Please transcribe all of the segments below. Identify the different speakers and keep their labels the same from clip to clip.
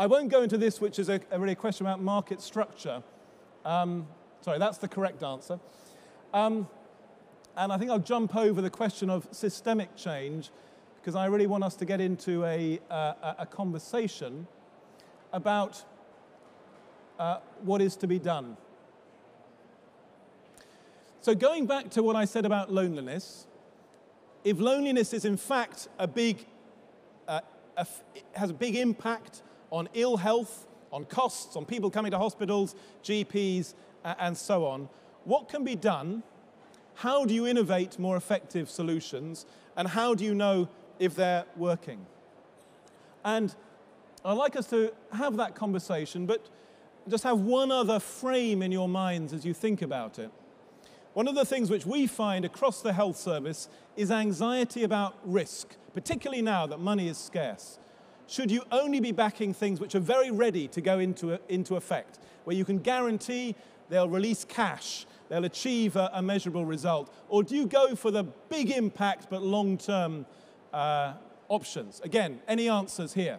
Speaker 1: I won't go into this, which is really a question about market structure. Sorry, that's the correct answer. And I think I'll jump over the question of systemic change, because I really want us to get into a conversation about what is to be done. So going back to what I said about loneliness, if loneliness is in fact has a big impact on ill health, on costs, on people coming to hospitals, GPs, and so on, what can be done? How do you innovate more effective solutions? And how do you know if they're working? And I'd like us to have that conversation, but just have one other frame in your minds as you think about it. One of the things which we find across the health service is anxiety about risk, particularly now that money is scarce. Should you only be backing things which are very ready to go into effect, where you can guarantee they'll release cash, they'll achieve a measurable result? Or do you go for the big impact but long-term options? Again, any answers here?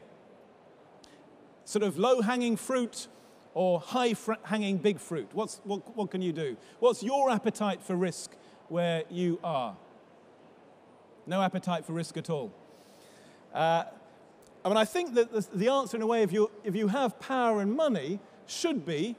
Speaker 1: Sort of low-hanging fruit or high-hanging big fruit? What can you do? What's your appetite for risk where you are? No appetite for risk at all. I mean, I think that the answer, in a way, if you have power and money, should be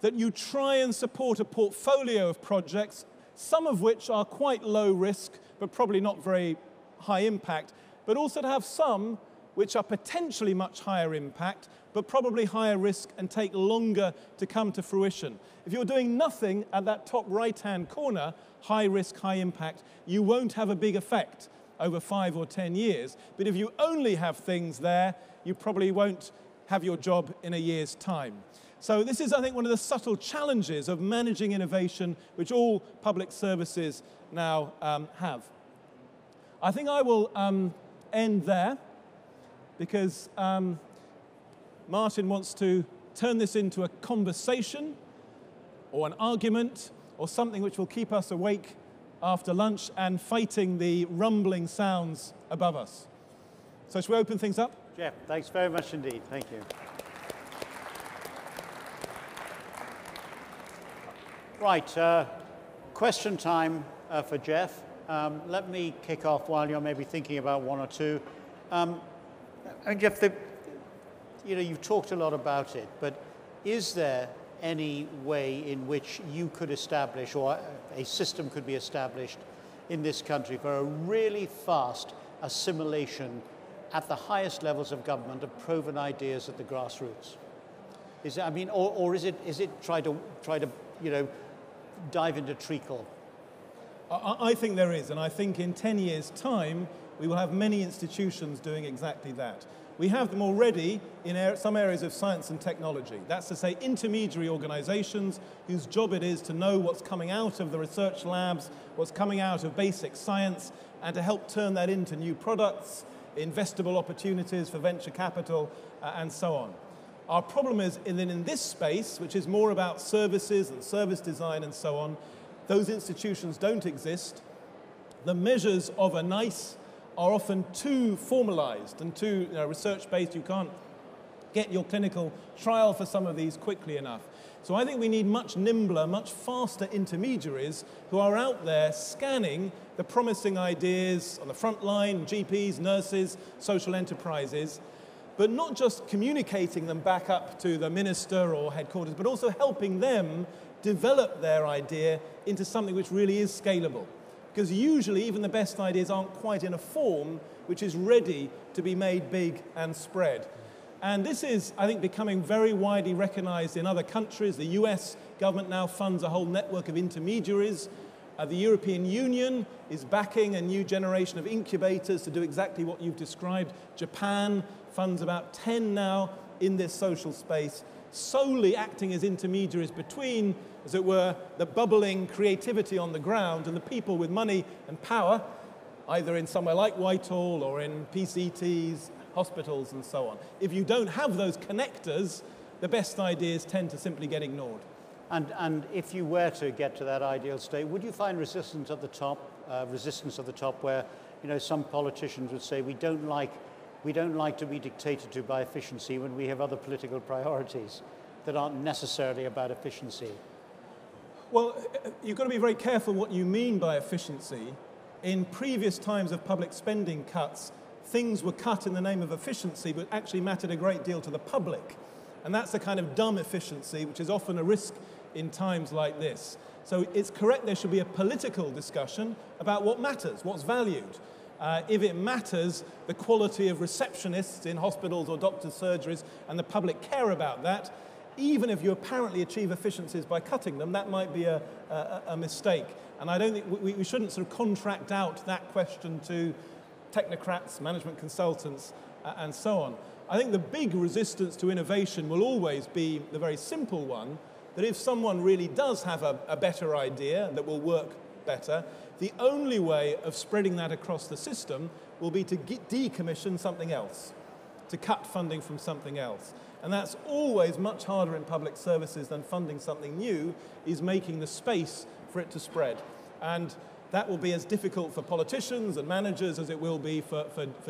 Speaker 1: that you try and support a portfolio of projects, some of which are quite low risk, but probably not very high impact, but also to have some which are potentially much higher impact, but probably higher risk and take longer to come to fruition. If you're doing nothing at that top right-hand corner, high risk, high impact, you won't have a big effect over 5 or 10 years. But if you only have things there, you probably won't have your job in a year's time. So this is, I think, one of the subtle challenges of managing innovation, which all public services now have. I think I will end there, because Martin wants to turn this into a conversation or an argument or something which will keep us awake after lunch and fighting the rumbling sounds above us. So shall we open things up?
Speaker 2: Geoff, thanks very much indeed. Thank you. Right, question time for Geoff. Let me kick off while you're maybe thinking about one or two. And Geoff, you've talked a lot about it, but is there any way in which you could establish, or a system could be established in this country for a really fast assimilation at the highest levels of government of proven ideas at the grassroots? Is it, I mean, or is it try to dive into treacle?
Speaker 1: I think there is, and I think in 10 years' time we will have many institutions doing exactly that. We have them already in some areas of science and technology. That's to say, intermediary organizations whose job it is to know what's coming out of the research labs, what's coming out of basic science, and to help turn that into new products, investable opportunities for venture capital, and so on. Our problem is that in this space, which is more about services and service design and so on, those institutions don't exist. The measures of a NICE are often too formalized and too research-based. You can't get your clinical trial for some of these quickly enough. So I think we need much nimbler, much faster intermediaries who are out there scanning the promising ideas on the front line, GPs, nurses, social enterprises, but not just communicating them back up to the minister or headquarters, but also helping them develop their idea into something which really is scalable. Because usually even the best ideas aren't quite in a form which is ready to be made big and spread. And this is, I think, becoming very widely recognized in other countries. The US government now funds a whole network of intermediaries. The European Union is backing a new generation of incubators to do exactly what you've described. Japan funds about 10 now in this social space, solely acting as intermediaries between, as it were, the bubbling creativity on the ground and the people with money and power, either in somewhere like Whitehall or in PCTs, hospitals, and so on. If you don't have those connectors, the best ideas tend to simply get ignored.
Speaker 2: And if you were to get to that ideal state, would you find resistance at the top where some politicians would say we don't like we don't like to be dictated to by efficiency when we have other political priorities that aren't necessarily about efficiency?
Speaker 1: Well, you've got to be very careful what you mean by efficiency. In previous times of public spending cuts, things were cut in the name of efficiency, but actually mattered a great deal to the public. And that's a kind of dumb efficiency, which is often a risk in times like this. So it's correct there should be a political discussion about what matters, what's valued. If it matters the quality of receptionists in hospitals or doctors' surgeries and the public care about that, even if you apparently achieve efficiencies by cutting them, that might be a mistake. And I don't think we shouldn't sort of contract out that question to technocrats, management consultants, and so on. I think the big resistance to innovation will always be the very simple one, that if someone really does have a better idea that will work better, the only way of spreading that across the system will be to decommission something else, to cut funding from something else. And that's always much harder in public services than funding something new, is making the space for it to spread. And that will be as difficult for politicians and managers as it will be for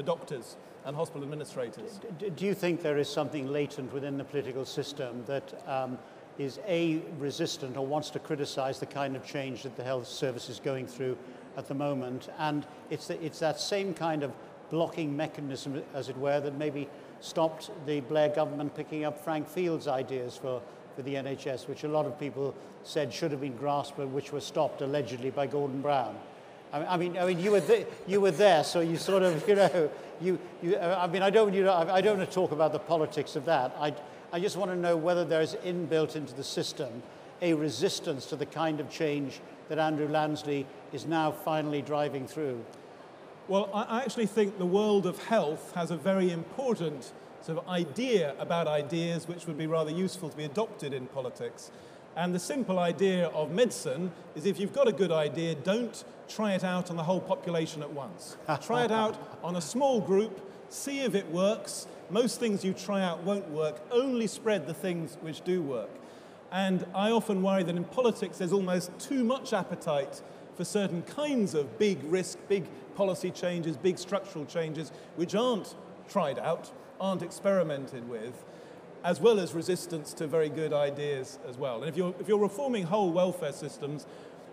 Speaker 1: doctors and hospital administrators.
Speaker 2: Do you think there is something latent within the political system that is resistant or wants to criticize the kind of change that the health service is going through at the moment? And it's that same kind of blocking mechanism, as it were, that maybe stopped the Blair government picking up Frank Field's ideas for the NHS, which a lot of people said should have been grasped, but which were stopped allegedly by Gordon Brown. I mean, you were there, so you sort of, I mean, I don't want to talk about the politics of that. I just want to know whether there is inbuilt into the system a resistance to the kind of change that Andrew Lansley is now finally driving through.
Speaker 1: Well, I actually think the world of health has a very important sort of idea about ideas which would be rather useful to be adopted in politics. And the simple idea of medicine is if you've got a good idea, don't try it out on the whole population at once. Try it out on a small group, see if it works. Most things you try out won't work. Only spread the things which do work. And I often worry that in politics there's almost too much appetite for certain kinds of big risk, big policy changes, big structural changes, which aren't tried out, aren't experimented with, as well as resistance to very good ideas as well. And if you're reforming whole welfare systems,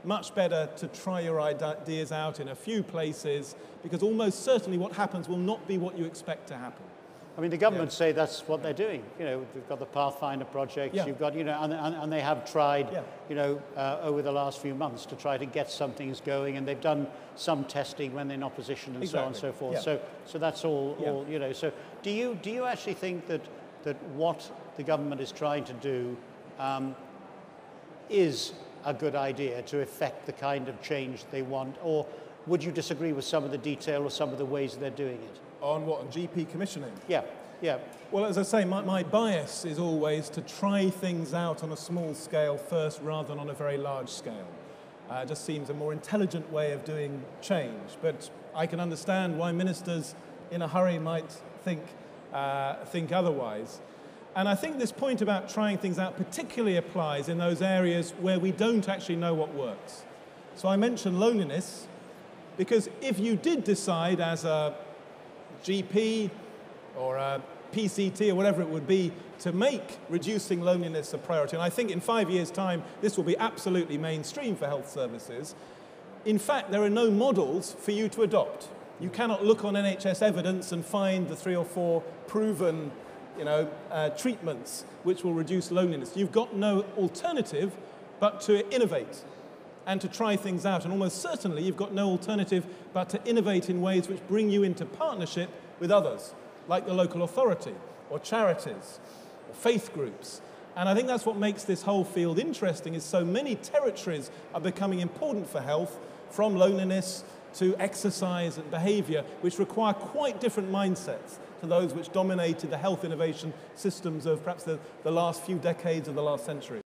Speaker 1: much better to try your ideas out in a few places, because almost certainly what happens will not be what you expect to happen.
Speaker 2: I mean, the government say that's what they're doing. You know, we've got the Pathfinder project. Yeah. You've got, and they have tried, over the last few months to try to get some things going, and they've done some testing when they're in opposition and so on and so forth. Yeah. So that's all. So do you actually think that what the government is trying to do is a good idea to effect the kind of change they want, or would you disagree with some of the detail or some of the ways they're doing it?
Speaker 1: On what? On GP commissioning?
Speaker 2: Yeah.
Speaker 1: Well, as I say, my bias is always to try things out on a small scale first rather than on a very large scale. It just seems a more intelligent way of doing change. But I can understand why ministers in a hurry might think otherwise. And I think this point about trying things out particularly applies in those areas where we don't actually know what works. So I mentioned loneliness, because if you did decide as a GP or a PCT or whatever it would be to make reducing loneliness a priority, and I think in 5 years' time this will be absolutely mainstream for health services, in fact there are no models for you to adopt. You cannot look on NHS evidence and find the 3 or 4 proven treatments which will reduce loneliness. You've got no alternative but to innovate and to try things out. And almost certainly you've got no alternative but to innovate in ways which bring you into partnership with others, like the local authority or charities or faith groups. And I think that's what makes this whole field interesting, is so many territories are becoming important for health, from loneliness to exercise and behavior, which require quite different mindsets to those which dominated the health innovation systems of perhaps the last few decades of the last century.